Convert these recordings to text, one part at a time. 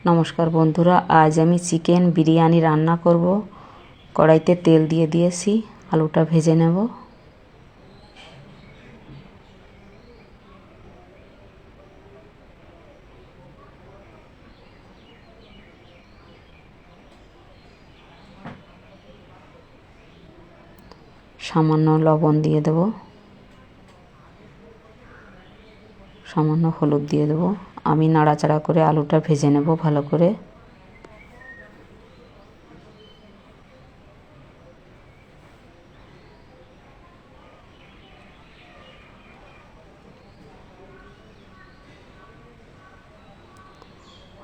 নমস্কার বন্ধুরা, আজ আমি চিকেন বিরিয়ানি রান্না করব। কড়াইতে তেল দিয়ে দিয়েছি, আলুটা ভেজে নেব। সামান্য লবণ দিয়ে দেব, সামান্য হলুদ দিয়ে দেব। আমি নাড়াচাড়া করে আলুটা ভেজে নেব ভালো করে।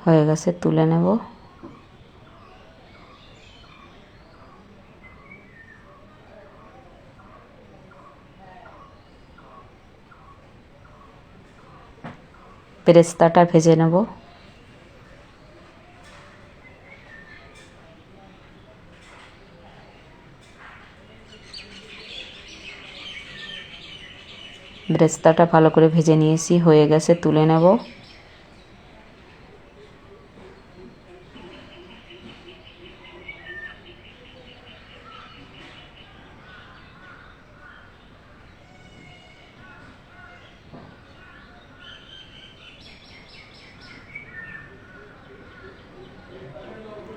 হয়ে গেছে, তুলে নেব। পেরেস্তাটা ভেজে নেব। বেরেস্তাটা ভালো করে ভেজে নিয়েছি, হয়ে গেছে, তুলে নেব।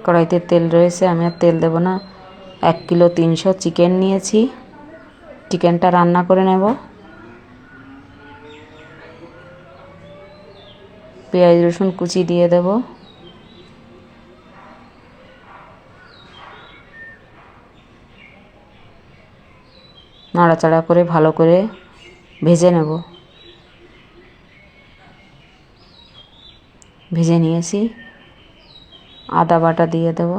কড়াইতে তেল রয়েছে, আমি আর তেল দেব না। 1 কিলো 300 চিকেন নিয়েছি, চিকেনটা রান্না করে নেব। পেঁয়াজ রসুন কুচি দিয়ে দেব। নাড়াচাড়া করে ভালো করে ভেজে নেব। ভেজে নিয়েছি, আদা বাটা দিয়ে দেব।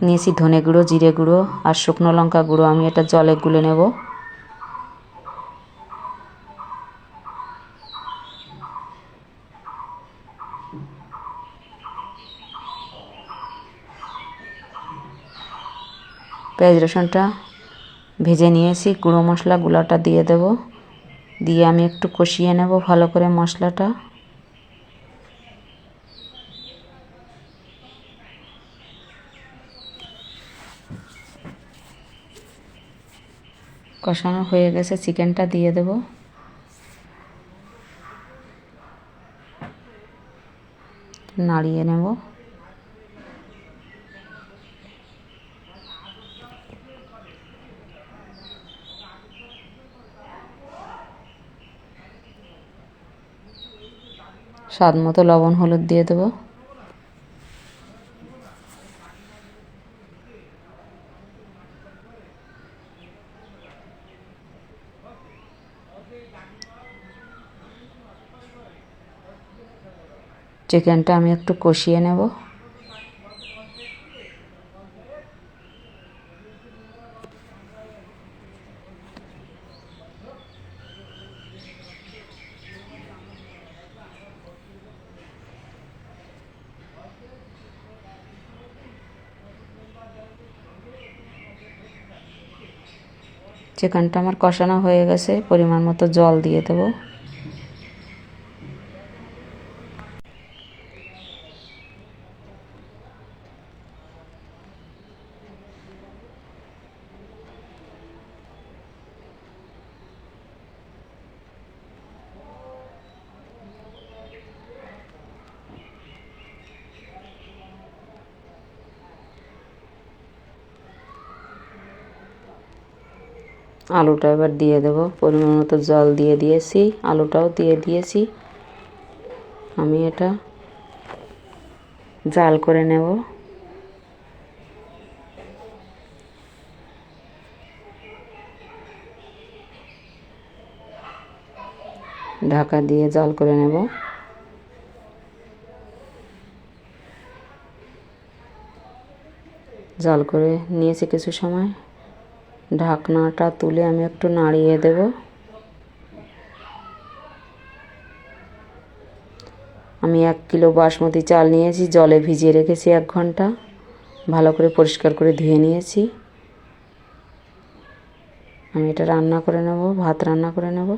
নিয়েছি ধনে গুঁড়ো, জিরে গুঁড়ো আর শুকনো লঙ্কা গুঁড়ো। আমি এটা জলে গুলে নেব। পেঁয়াজ রসুনটা ভেজে নিয়েছি, গুঁড়ো মশলা গুলাটা দিয়ে দেব। দিয়ে আমি একটু কষিয়ে নেব ভালো করে মশলাটা। কষানো হয়ে গেছে, চিকেনটা দিয়ে দেব। নাড়িয়ে নেব। স্বাদ মতো লবণ হলুদ দিয়ে দেব। চিকেনটা আমি একটু কষিয়ে নেব। চিকেনটা আমার কষানো হয়ে গেছে, পরিমাণ মতো জল দিয়ে দেব। আলুটা এবার দিয়ে দেব। পরিমাণ মতো জল দিয়ে দিয়েছি, আলুটাও দিয়ে দিয়েছি। আমি এটা জাল করে নেব। ঢাকা দিয়ে জাল করে নেব। জাল করে নিয়েছি কিছু সময়। ঢাকনাটা তুলে আমি একটু নাড়িয়ে দেব। আমি 1 কিলো বাসমতি চাল নিয়েছি, জলে ভিজিয়ে রেখেছি 1 ঘন্টা। ভালো করে পরিষ্কার করে ধুয়ে নিয়েছি। আমি এটা রান্না করে নেব, ভাত রান্না করে নেব।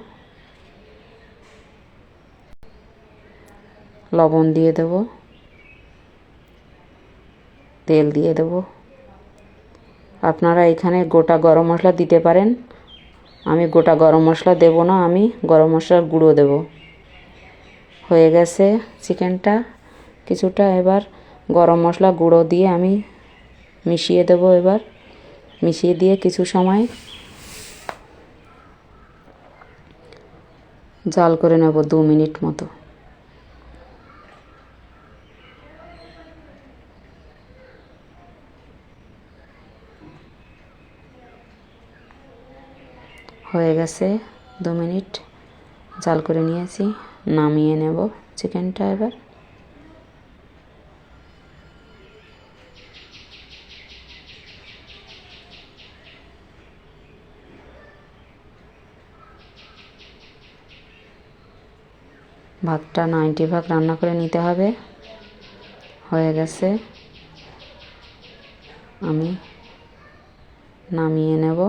লবণ দিয়ে দেব, তেল দিয়ে দেব। আপনারা এখানে গোটা গরম মশলা দিতে পারেন, আমি গোটা গরম মশলা দেব না, আমি গরম মশলার গুঁড়ো দেব। হয়ে গেছে চিকেনটা কিছুটা। এবার গরম মশলা গুঁড়ো দিয়ে আমি মিশিয়ে দেব। এবার মিশিয়ে দিয়ে কিছু সময় জাল করে নেব, 2 মিনিট মতো। হয়ে গেছে 2 মিনিট জাল করে নিয়েছি, নামিয়ে নেব চিকেনটা। এবার ভাতটা 90 ভাগ রান্না করে নিতে হবে। হয়ে গেছে, আমি নামিয়ে নেব।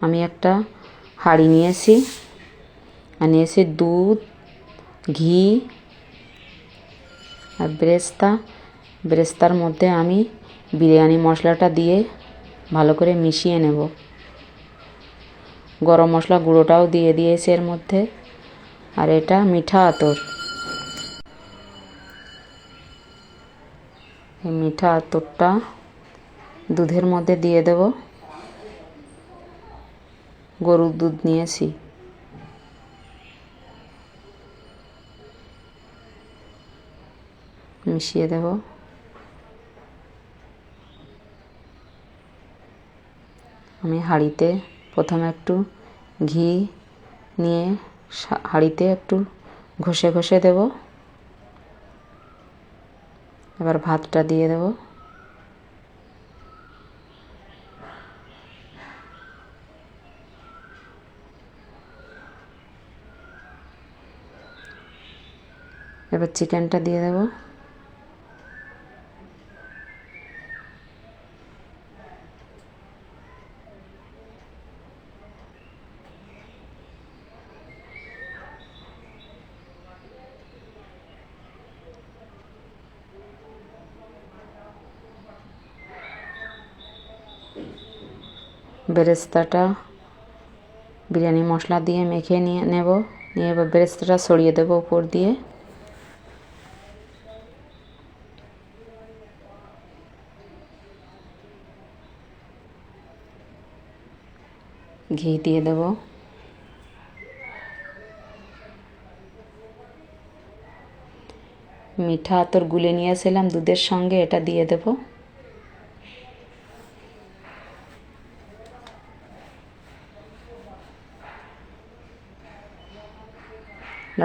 আমি একটা হাঁড়ি নিয়েছি, আর নিয়েছি দুধ, ঘি আর বেরেস্তার মধ্যে আমি বিরিয়ানি মশলাটা দিয়ে ভালো করে মিশিয়ে নেব। গরম মশলা গুঁড়োটাও দিয়ে দিয়েছি এর মধ্যে। আর এটা মিঠা আতর, এই মিঠা আতরটা দুধের মধ্যে দিয়ে দেব। গরুর দুধ নিয়েছি, মিশিয়ে দেব। আমি হাঁড়িতে প্রথমে একটু ঘি নিয়ে হাঁড়িতে একটু ঘষে ঘষে দেব। এবার ভাতটা দিয়ে দেব। এবার চিকেনটা দিয়ে দেব। বেরেস্তাটা বিরিয়ানি মশলা দিয়ে মেখে নিয়ে নেব। নিয়ে এবার বেরেস্তাটা ছড়িয়ে দেব উপর দিয়ে। ঘি দিয়ে দেব। মিঠা আতর গুলে নিয়েছিলাম দুধের সঙ্গে, এটা দিয়ে দেব।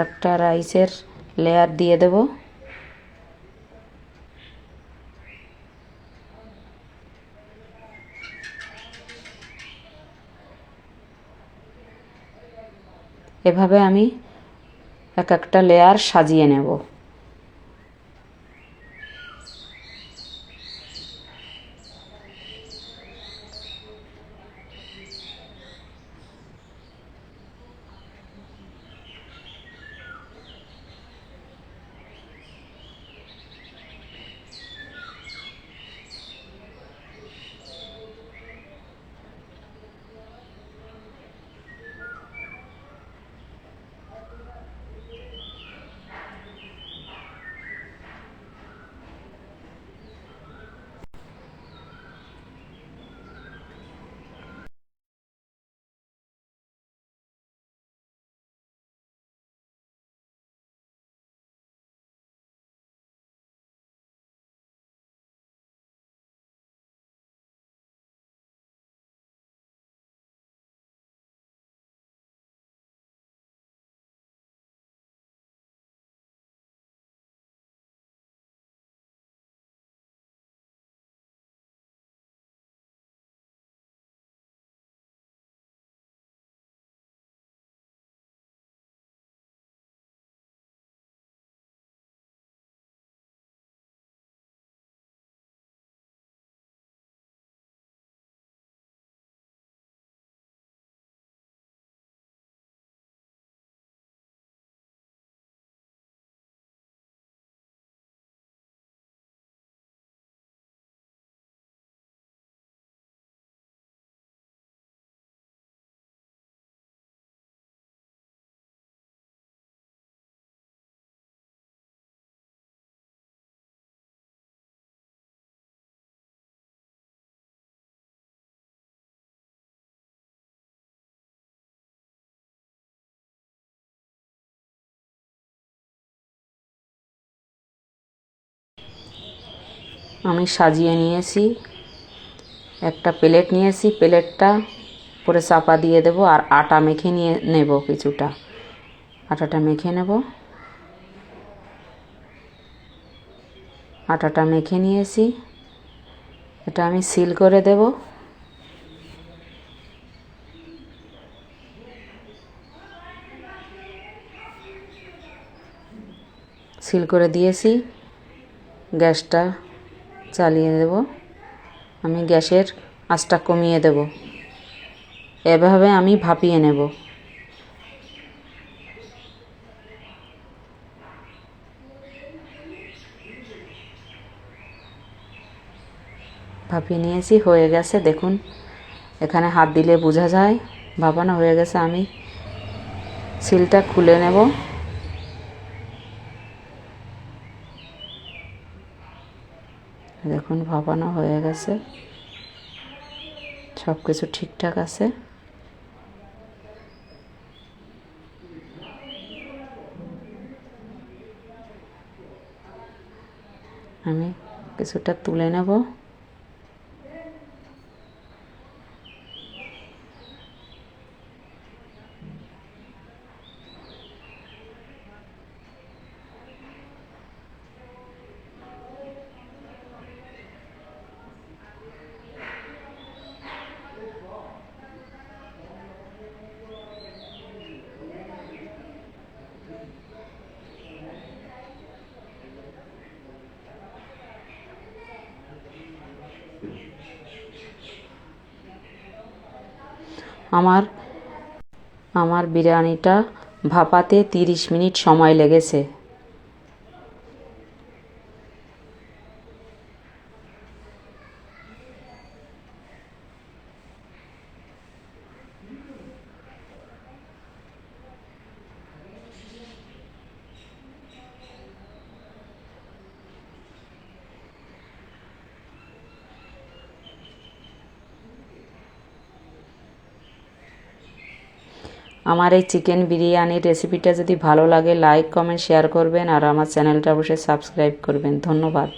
একটা রাইসের লেয়ার দিয়ে দেব। এভাবে আমি এক একটা লেয়ার সাজিয়ে নেব। আমি সাজিয়ে নিয়েছি, একটা প্লেট নিয়েছি, প্লেটটা পরে চাপা দিয়ে দেব আর আটা মেখে নিয়ে নেব। কিছুটা আটাটা মেখে নেব। আটাটা মেখে নিয়েছি, এটা আমি সিল করে দেব। সিল করে দিয়েছি, গ্যাসটা চালিয়ে দেব। আমি গ্যাসের আঁচটা কমিয়ে দেব। এভাবে আমি ভাপিয়ে নেব। ভাপিয়ে নিয়েছি, হয়ে গেছে। দেখুন এখানে হাত দিলে বোঝা যায় ভাপানো হয়ে গেছে। আমি সিলটা খুলে নেব। দেখুন ভাপানো হয়ে গেছে, সব কিছু ঠিকঠাক আছে। আমি কিছুটা তুলে নেব। আমার বিরিয়ানিটা ভাপাতে 30 মিনিট সময় লেগেছে। আমার এই চিকেন বিরিয়ানির রেসিপিটা যদি ভালো লাগে লাইক কমেন্ট শেয়ার করবেন আর আমার চ্যানেলটা অবশ্যই সাবস্ক্রাইব করবেন। ধন্যবাদ।